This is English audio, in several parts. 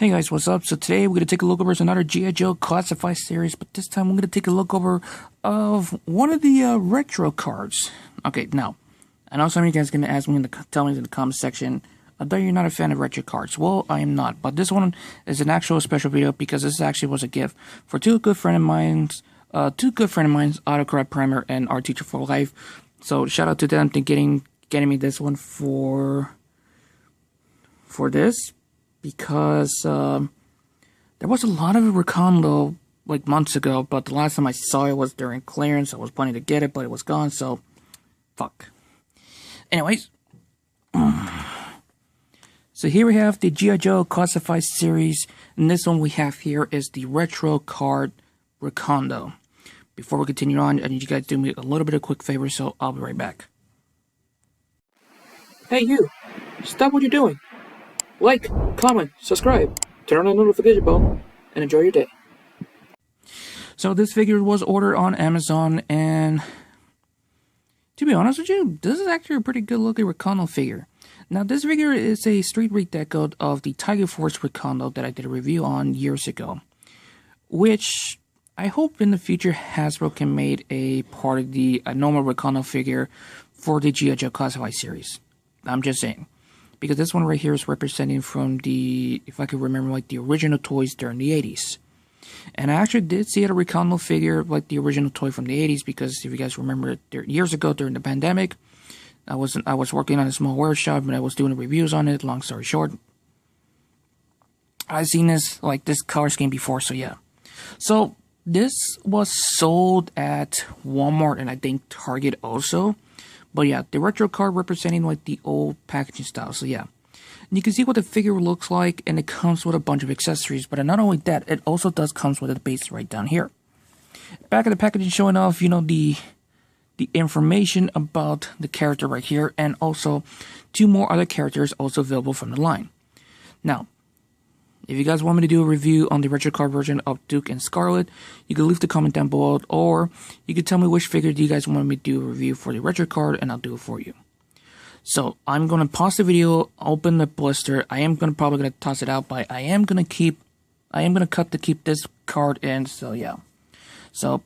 Hey guys, what's up? So today we're going to take a look over another G.I. Joe Classified series, but this time we're going to take a look over of one of the retro cards. Okay, now, I know some of you guys are going to ask me tell me in the comment section, that you're not a fan of retro cards. Well, I am not, but this one is an actual special video because this actually was a gift for two good friends of mine's, Autocorrect Primer and Art Teacher for Life. So shout out to them to getting me this one for this. Because there was a lot of Recondo like months ago, but the last time I saw it was during clearance. I was planning to get it, but it was gone, so fuck. Anyways, so here we have the G.I. Joe Classified series, and this one we have here is the retro card Recondo. Before we continue on, I need you guys to do me a little bit of a quick favor, so I'll be right back. Hey you, stop what you're doing. Like, comment, subscribe, turn on the notification bell, and enjoy your day. So this figure was ordered on Amazon, and to be honest with you, this is actually a pretty good looking Recondo figure. Now this figure is a street redeco of the Tiger Force Recondo that I did a review on years ago, which I hope in the future Hasbro can make a part of the normal Recondo figure for the G.I. Joe Classified series. I'm just saying. Because this one right here is representing from the, if I could remember, like the original toys during the 80s. And I actually did see a Recondo figure, like the original toy from the 80s, because if you guys remember, years ago during the pandemic, I was working on a small workshop and I was doing reviews on it. Long story short, I've seen this color scheme before, so yeah. So this was sold at Walmart and I think Target also. But yeah, the retro card representing like the old packaging style, so yeah. And you can see what the figure looks like, and it comes with a bunch of accessories. But not only that, it also comes with a base right down here. Back of the packaging showing off, you know, the information about the character right here, and also two more other characters also available from the line. Now, if you guys want me to do a review on the retro card version of Duke and Scarlet, you can leave the comment down below, or you can tell me which figure do you guys want me to do a review for the retro card, and I'll do it for you. So, I'm going to pause the video, open the blister. I am probably going to toss it out, but I am going to cut to keep this card in, so yeah. So,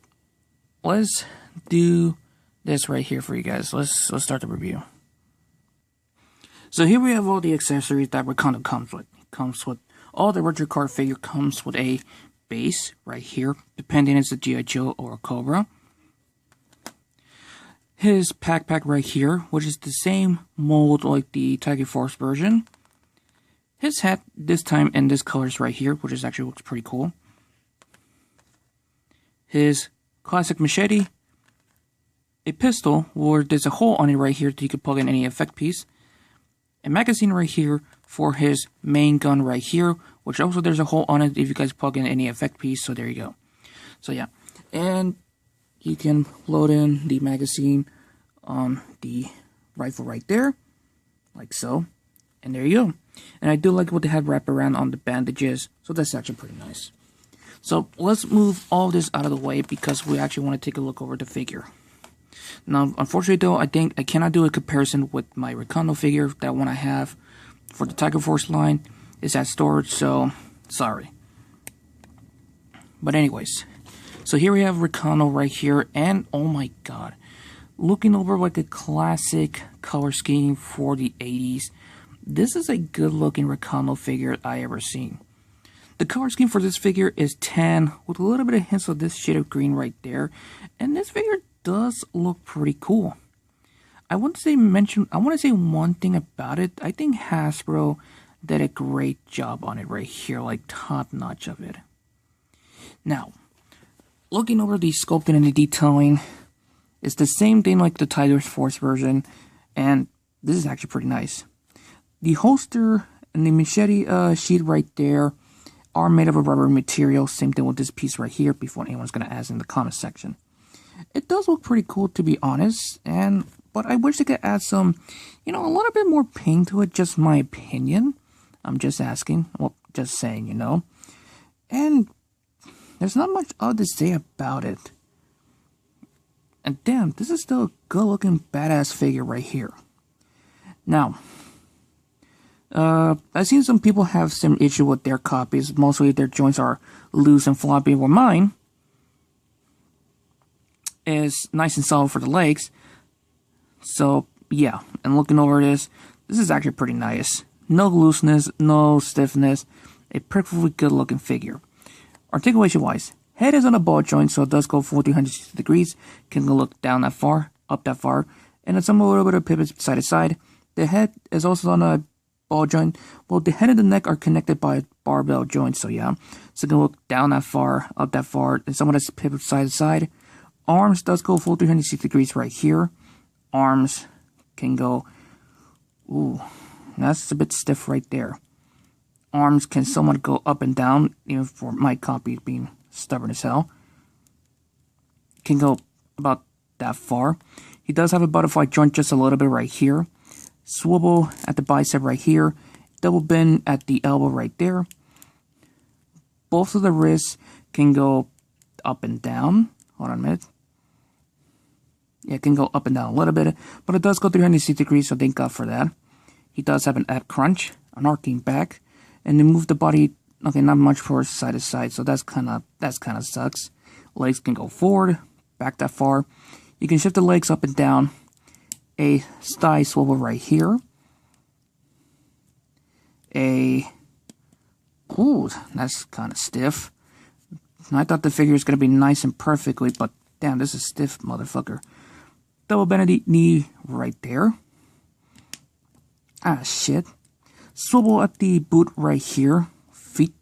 let's do this right here for you guys. Let's start the review. So here we have all the accessories that Recondo comes with. All the retro card figure comes with a base right here, depending if it's a G.I. Joe or a Cobra. His pack right here, which is the same mold like the Tiger Force version. His hat, this time in this colors right here, which actually looks pretty cool. His classic machete. A pistol, where there's a hole on it right here that you can plug in any effect piece. A magazine right here for his main gun right here, which also there's a hole on it if you guys plug in any effect piece, so there you go. So yeah, and you can load in the magazine on the rifle right there, like so, and there you go. And I do like what they have wrapped around on the bandages, so that's actually pretty nice. So let's move all this out of the way because we actually want to take a look over the figure. Now, unfortunately though, I think I cannot do a comparison with my Recondo figure. That one I have for the Tiger Force line is at storage, so sorry. But anyways, so here we have Recondo right here, and oh my god, looking over like a classic color scheme for the 80s. This is a good looking Recondo figure I ever seen. The color scheme for this figure is tan with a little bit of hints of this shade of green right there, and this figure does look pretty cool. I want to say one thing about it. I think Hasbro did a great job on it right here, like top notch of it. Now, looking over the sculpting and the detailing, it's the same thing like the Tiger Force version, and this is actually pretty nice. The holster and the machete sheath right there are made of a rubber material. Same thing with this piece right here, before anyone's going to ask in the comment section. It does look pretty cool, to be honest, but I wish they could add some, a little bit more pink to it, just my opinion. I'm just asking, well, just saying, And there's not much else to say about it. And damn, this is still a good-looking, badass figure right here. Now, I've seen some people have some issue with their copies. Mostly their joints are loose and floppy, where mine is nice and solid for the legs. So yeah, and looking over this is actually pretty nice. No looseness, no stiffness, a perfectly good looking figure. Articulation wise, head is on a ball joint, so it does go full 360 degrees. Can look down that far, up that far, and it's a little bit of pivot side to side. The head is also on a ball joint. Well, the head and the neck are connected by a barbell joint, so yeah. So it can look down that far, up that far, and some of that's pivot side to side. Arms does go full 360 degrees right here. Arms can go, ooh, that's a bit stiff right there. Arms can somewhat go up and down, even for my copy being stubborn as hell. Can go about that far. He does have a butterfly joint just a little bit right here. Swivel at the bicep right here. Double bend at the elbow right there. Both of the wrists can go up and down. Hold on a minute. Yeah, it can go up and down a little bit, but it does go 360 degrees, so thank God for that. He does have an ab crunch, an arcing back, and then move the body, okay, not much for side to side, so that's kind of sucks. Legs can go forward, back that far. You can shift the legs up and down. A thigh swivel right here. Ooh, that's kind of stiff. I thought the figure was going to be nice and perfectly, but damn, this is stiff, motherfucker. Double bend knee right there. Ah, shit. Swivel at the boot right here. Feet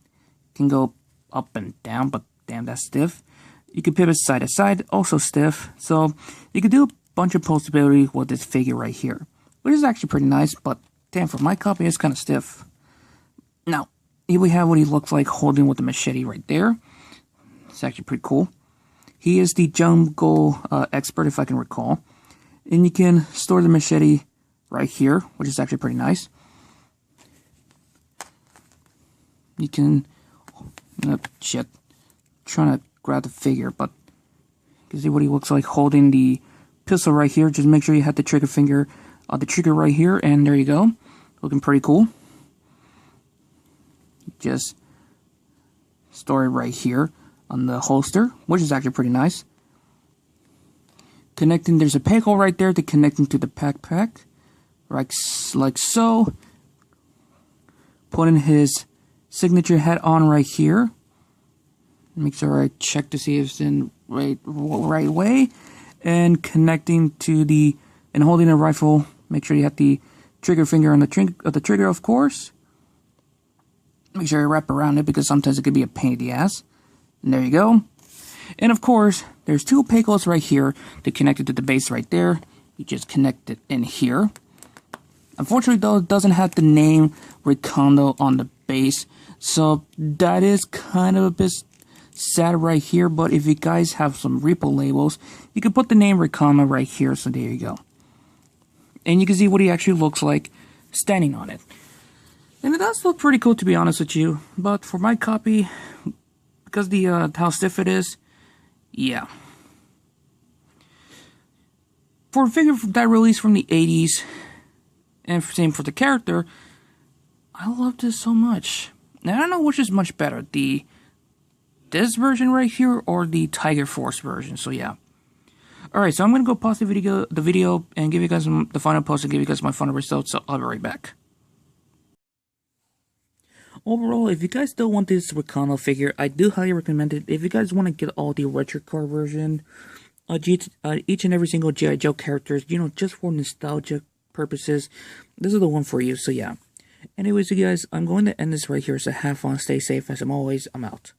can go up and down, but damn, that's stiff. You can pivot side to side, also stiff. So you can do a bunch of postability with this figure right here, which is actually pretty nice, but damn, for my copy, it's kind of stiff. Now, here we have what he looks like holding with the machete right there. It's actually pretty cool. He is the jungle expert, if I can recall. And you can store the machete right here, which is actually pretty nice. You can... shit. Trying to grab the figure, but you can see what he looks like holding the pistol right here. Just make sure you have the trigger finger, the trigger right here, and there you go. Looking pretty cool. Just store it right here on the holster, which is actually pretty nice. Connecting, there's a peg hole right there to connecting to the backpack, right, like so. Putting his signature hat on right here. Make sure I check to see if it's in right way. And connecting to the, and holding a rifle, make sure you have the trigger finger on the trigger, of course. Make sure you wrap around it, because sometimes it could be a pain in the ass. And there you go. And of course, there's two peg holes right here to connect it to the base right there. You just connect it in here. Unfortunately, though, it doesn't have the name Recondo on the base, so that is kind of a bit sad right here. But if you guys have some repo labels, you can put the name Recondo right here, so there you go. And you can see what he actually looks like standing on it. And it does look pretty cool, to be honest with you. But for my copy, because the how stiff it is, yeah. For a figure that released from the 80s, and same for the character, I love this so much. Now, I don't know which is much better, this version right here or the Tiger Force version, so yeah. Alright, so I'm going to go pause the video and give you guys the final post and give you guys my final results, so I'll be right back. Overall, if you guys don't want this Recondo figure, I do highly recommend it. If you guys want to get all the retro car version, each and every single G.I. Joe characters, you know, just for nostalgia purposes, this is the one for you, so yeah. Anyways, you guys, I'm going to end this right here, so have fun, stay safe, as I'm always, I'm out.